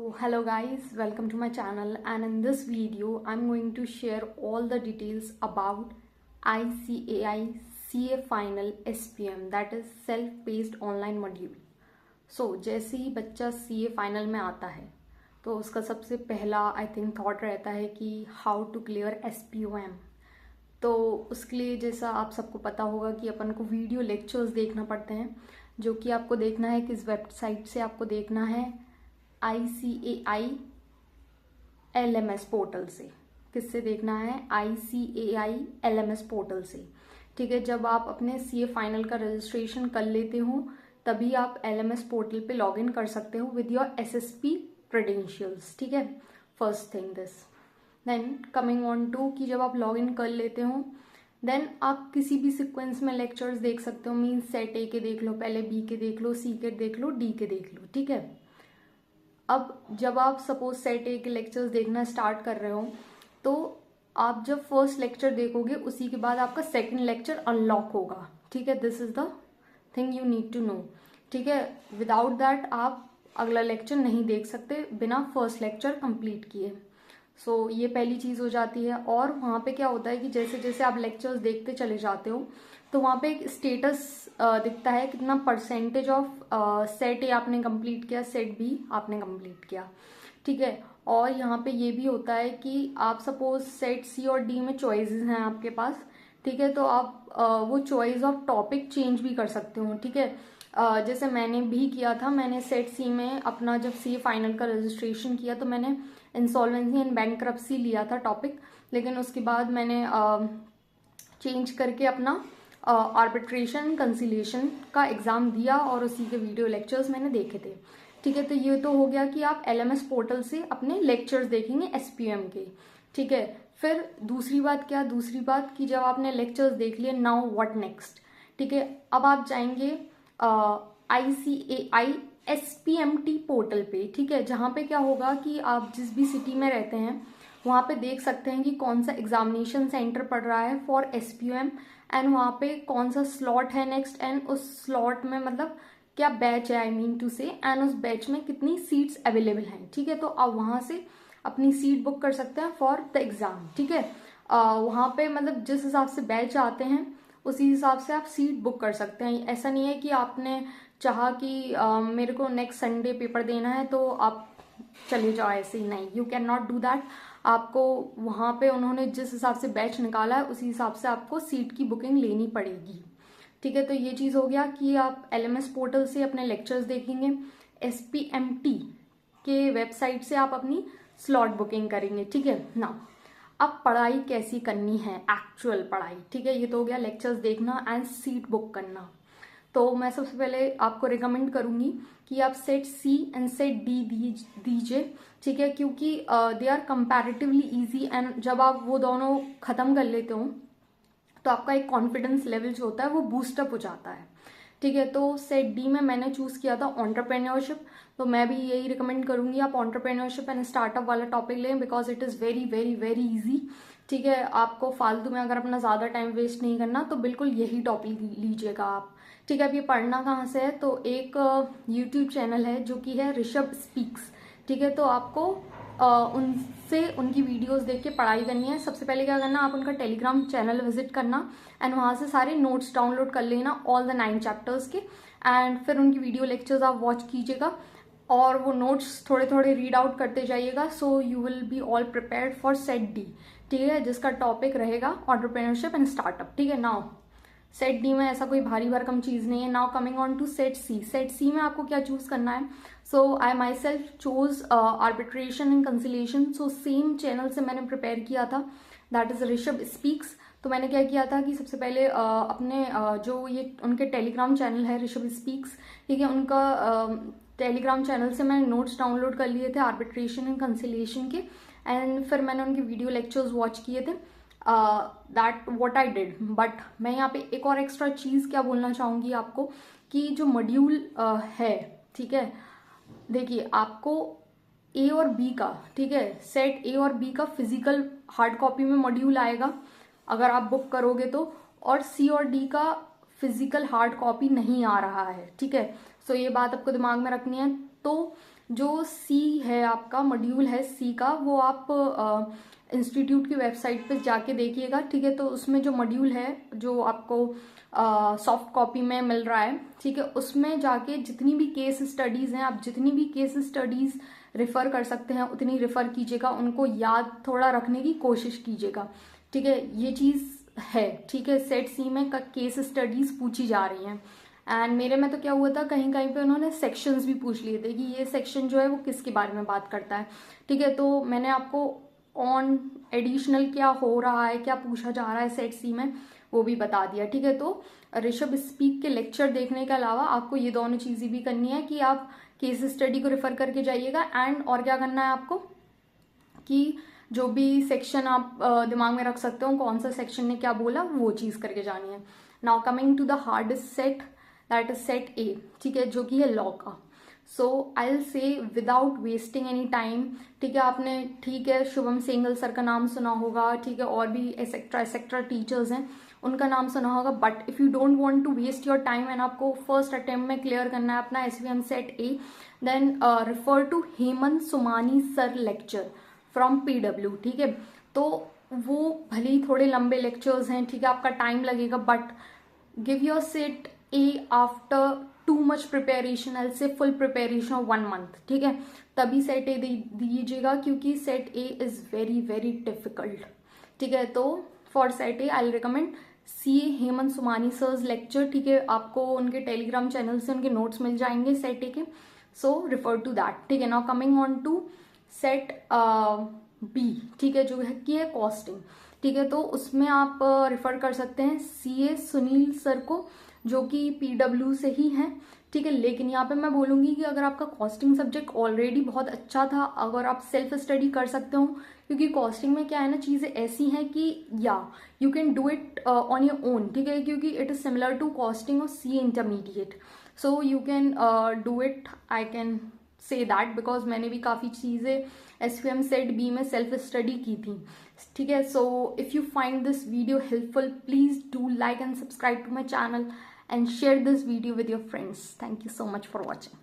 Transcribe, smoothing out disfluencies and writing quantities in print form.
So hello guys, welcome to my channel, and in this video I'm going to share all the details about ICAI CA Final SPM, that is self-paced online module. So जैसे ही बच्चा CA final में आता है तो उसका सबसे पहला I think thought रहता है कि हाउ टू क्लियर SPOM। तो उसके लिए जैसा आप सबको पता होगा कि अपन को वीडियो लेक्चर्स देखना पड़ते हैं, जो कि आपको देखना है किस वेबसाइट से आपको देखना है, ICAI LMS पोर्टल से। किससे देखना है? ICAI LMS पोर्टल से। ठीक है, जब आप अपने CA फाइनल का रजिस्ट्रेशन कर लेते हो तभी आप LMS पोर्टल पे लॉगिन कर सकते हो विद योर SSP क्रेडेंशियल्स। ठीक है, first thing this. Then coming on to कि जब आप लॉगिन कर लेते हो देन आप किसी भी सीक्वेंस में लेक्चर्स देख सकते हो। मीन्स सेट A के देख लो, पहले B के देख लो, C के देख लो, D के देख लो। ठीक है, अब जब आप सपोज सेट A के लेक्चर्स देखना स्टार्ट कर रहे हो तो आप जब फर्स्ट लेक्चर देखोगे उसी के बाद आपका सेकंड लेक्चर अनलॉक होगा। ठीक है, this is the thing you need to know. ठीक है, विदाउट दैट आप अगला लेक्चर नहीं देख सकते बिना फर्स्ट लेक्चर कंप्लीट किए। सो ये पहली चीज हो जाती है। और वहाँ पे क्या होता है कि जैसे जैसे आप लेक्चर्स देखते चले जाते हो तो वहाँ पे एक स्टेटस दिखता है, कितना परसेंटेज ऑफ सेट A आपने कंप्लीट किया, सेट B आपने कंप्लीट किया। ठीक है, और यहाँ पे ये भी होता है कि आप सपोज सेट C और D में चॉइसेस हैं आपके पास। ठीक है, तो आप वो चॉइस ऑफ टॉपिक चेंज भी कर सकते हो। ठीक है, जैसे मैंने भी किया था, मैंने सेट C में अपना जब CA फाइनल का रजिस्ट्रेशन किया तो मैंने इंसॉल्वेंसी एंड बैंक्रप्सी लिया था टॉपिक, लेकिन उसके बाद मैंने चेंज करके अपना आर्बिट्रेशन कंसिलिएशन का एग्जाम दिया और उसी के वीडियो लेक्चर्स मैंने देखे थे। ठीक है, तो ये तो हो गया कि आप LMS पोर्टल से अपने लेक्चर्स देखेंगे SPM के। ठीक है, फिर दूसरी बात क्या? दूसरी बात कि जब आपने लेक्चर्स देख लिए, नाउ व्हाट नेक्स्ट। ठीक है, अब आप जाएंगे ICAI SPMT पोर्टल पे। ठीक है, जहाँ पे क्या होगा कि आप जिस भी सिटी में रहते हैं वहाँ पे देख सकते हैं कि कौन सा एग्जामिनेशन सेंटर पड़ रहा है फॉर SPM, एंड वहाँ पे कौन सा स्लॉट है नेक्स्ट, एंड उस स्लॉट में मतलब क्या बैच है, आई मीन टू से, एंड उस बैच में कितनी सीट्स अवेलेबल हैं। ठीक है, तो आप वहाँ से अपनी सीट बुक कर सकते हैं फॉर द एग्जाम। ठीक है, वहाँ पे मतलब जिस हिसाब से बैच आते हैं उसी हिसाब से आप सीट बुक कर सकते हैं। ऐसा नहीं है कि आपने चाहा कि मेरे को नेक्स्ट संडे पेपर देना है तो आप चले जाओ, ऐसे ही नहीं, you can not do that. आपको वहाँ पे उन्होंने जिस हिसाब से बैच निकाला है उसी हिसाब से आपको सीट की बुकिंग लेनी पड़ेगी। ठीक है, तो ये चीज़ हो गया कि आप LMS पोर्टल से अपने लेक्चर्स देखेंगे, SPMT के वेबसाइट से आप अपनी स्लॉट बुकिंग करेंगे। ठीक है ना, अब पढ़ाई कैसी करनी है, एक्चुअल पढ़ाई। ठीक है, ये तो हो गया लेक्चर्स देखना एंड सीट बुक करना। तो मैं सबसे पहले आपको रिकमेंड करूंगी कि आप set C and set D दीजिए। ठीक है, क्योंकि they are comparatively easy, and जब आप वो दोनों खत्म कर लेते हो तो आपका एक कॉन्फिडेंस लेवल जो होता है वो बूस्टअप हो जाता है। ठीक है, तो सेट D में मैंने चूज किया था एंटरप्रेन्योरशिप, तो मैं भी यही रिकमेंड करूंगी आप एंटरप्रेन्योरशिप एंड स्टार्टअप वाला टॉपिक लें, because it is very very very easy. ठीक है, आपको फालतू में अगर अपना ज़्यादा टाइम वेस्ट नहीं करना तो बिल्कुल यही टॉपिक लीजिएगा आप। ठीक है, अब ये पढ़ना कहाँ से है? तो एक यूट्यूब चैनल है जो कि है ऋषभ स्पीक्स। ठीक है, तो आपको उनसे उनकी वीडियोस देख के पढ़ाई करनी है। सबसे पहले क्या करना, आप उनका टेलीग्राम चैनल विजिट करना एंड वहाँ से सारे नोट्स डाउनलोड कर लेना, ऑल द 9 चैप्टर्स के, एंड फिर उनकी वीडियो लेक्चर्स आप वॉच कीजिएगा और वो नोट्स थोड़े थोड़े रीड आउट करते जाइएगा। So you will be all prepared for set D। ठीक है, जिसका टॉपिक रहेगा एंटरप्रेन्योरशिप एंड स्टार्टअप। ठीक है, नाउ सेट D में ऐसा कोई भारी भरकम चीज नहीं है। Now coming on to set C। Set C में आपको क्या चूज करना है? So I myself choose arbitration and conciliation. So same channel से मैंने प्रिपेयर किया था, दैट इज ऋषभ स्पीक्स। तो मैंने क्या किया था कि सबसे पहले अपने जो ये उनके टेलीग्राम चैनल है ऋषभ स्पीक्स, ठीक है, उनका टेलीग्राम चैनल से मैंने नोट्स डाउनलोड कर लिए थे आर्बिट्रेशन एंड कंसिलिएशन के, एंड फिर मैंने उनके वीडियो लेक्चर्स वॉच किए थे। That what I did. But मैं यहाँ पे एक और एक्स्ट्रा चीज क्या बोलना चाहूंगी आपको कि जो मॉड्यूल है, ठीक है, देखिए आपको A और B का, ठीक है, सेट A और B का फिजिकल हार्ड कॉपी में मॉड्यूल आएगा अगर आप बुक करोगे तो, और C और D का फिजिकल हार्ड कॉपी नहीं आ रहा है। ठीक है, सो ये बात आपको दिमाग में रखनी है। तो जो सी है आपका मॉड्यूल है सी का, वो आप इंस्टीट्यूट की वेबसाइट पे जाके देखिएगा, ठीक है। तो उसमें जो मॉड्यूल है जो आपको सॉफ्ट कॉपी में मिल रहा है, ठीक है, उसमें जाके जितनी भी केस स्टडीज हैं, आप जितनी भी केस स्टडीज रेफर कर सकते हैं उतनी रेफर कीजिएगा, उनको याद थोड़ा रखने की कोशिश कीजिएगा, ठीक है। ये चीज है, ठीक है। सेट सी में केस स्टडीज पूछी जा रही हैं। एंड मेरे में तो क्या हुआ था, कहीं कहीं पे उन्होंने सेक्शंस भी पूछ लिए थे कि ये सेक्शन जो है वो किसके बारे में बात करता है, ठीक है। तो मैंने आपको ऑन एडिशनल क्या हो रहा है, क्या पूछा जा रहा है सेट सी में, वो भी बता दिया, ठीक है। तो ऋषभ स्पीक के लेक्चर देखने के अलावा आपको ये दोनों चीजें भी करनी है कि आप केस स्टडी को रेफर करके जाइएगा, एंड और क्या करना है आपको कि जो भी सेक्शन आप दिमाग में रख सकते हो, कौन सा सेक्शन ने क्या बोला, वो चीज करके जानी है। Now coming to the hardest set, that is set A, ठीक है, जो कि है लॉ का। So I will say without wasting any time, ठीक है। आपने, ठीक है, शुभम सेंगल सर का नाम सुना होगा, ठीक है, और भी एसेक्ट्रा टीचर्स हैं, उनका नाम सुना होगा। But if you don't want to waste your time and आपको फर्स्ट अटेम्प्ट में क्लियर करना है अपना SVM set A, then refer to Hemant Sumani sir lecture from PW, ठीक है। तो वो भले ही थोड़े लंबे लेक्चर्स हैं, ठीक है, आपका टाइम लगेगा, but give your set A after too much preparation, I say full preparation of 1 month, ठीक है, तभी सेट ए दीजिएगा, क्योंकि set A is very very difficult, ठीक है। तो for set A I recommend CA Hemant Sumani sir's lecture, ठीक है। आपको उनके टेलीग्राम चैनल से उनके नोट्स मिल जाएंगे सेट ए के, सो रिफर टू दैट, ठीक है। Now coming on to set B, ठीक है, जो है कि है कॉस्टिंग, ठीक है। तो उसमें आप रेफर कर सकते हैं CA सुनील सर को, जो कि PW से ही हैं, ठीक है। लेकिन यहाँ पे मैं बोलूंगी कि अगर आपका कॉस्टिंग सब्जेक्ट ऑलरेडी बहुत अच्छा था, अगर आप सेल्फ स्टडी कर सकते हो, क्योंकि कॉस्टिंग में क्या है ना, चीजें ऐसी हैं कि या you can do it on your own, ठीक है, क्योंकि it is similar to costing of CA intermediate, so you can do it, I can say that, because मैंने भी काफ़ी चीज़ें SVM सेट बी में सेल्फ स्टडी की थी, ठीक है। So if you find this video helpful, please do like and subscribe to my channel and share this video with your friends. Thank you so much for watching.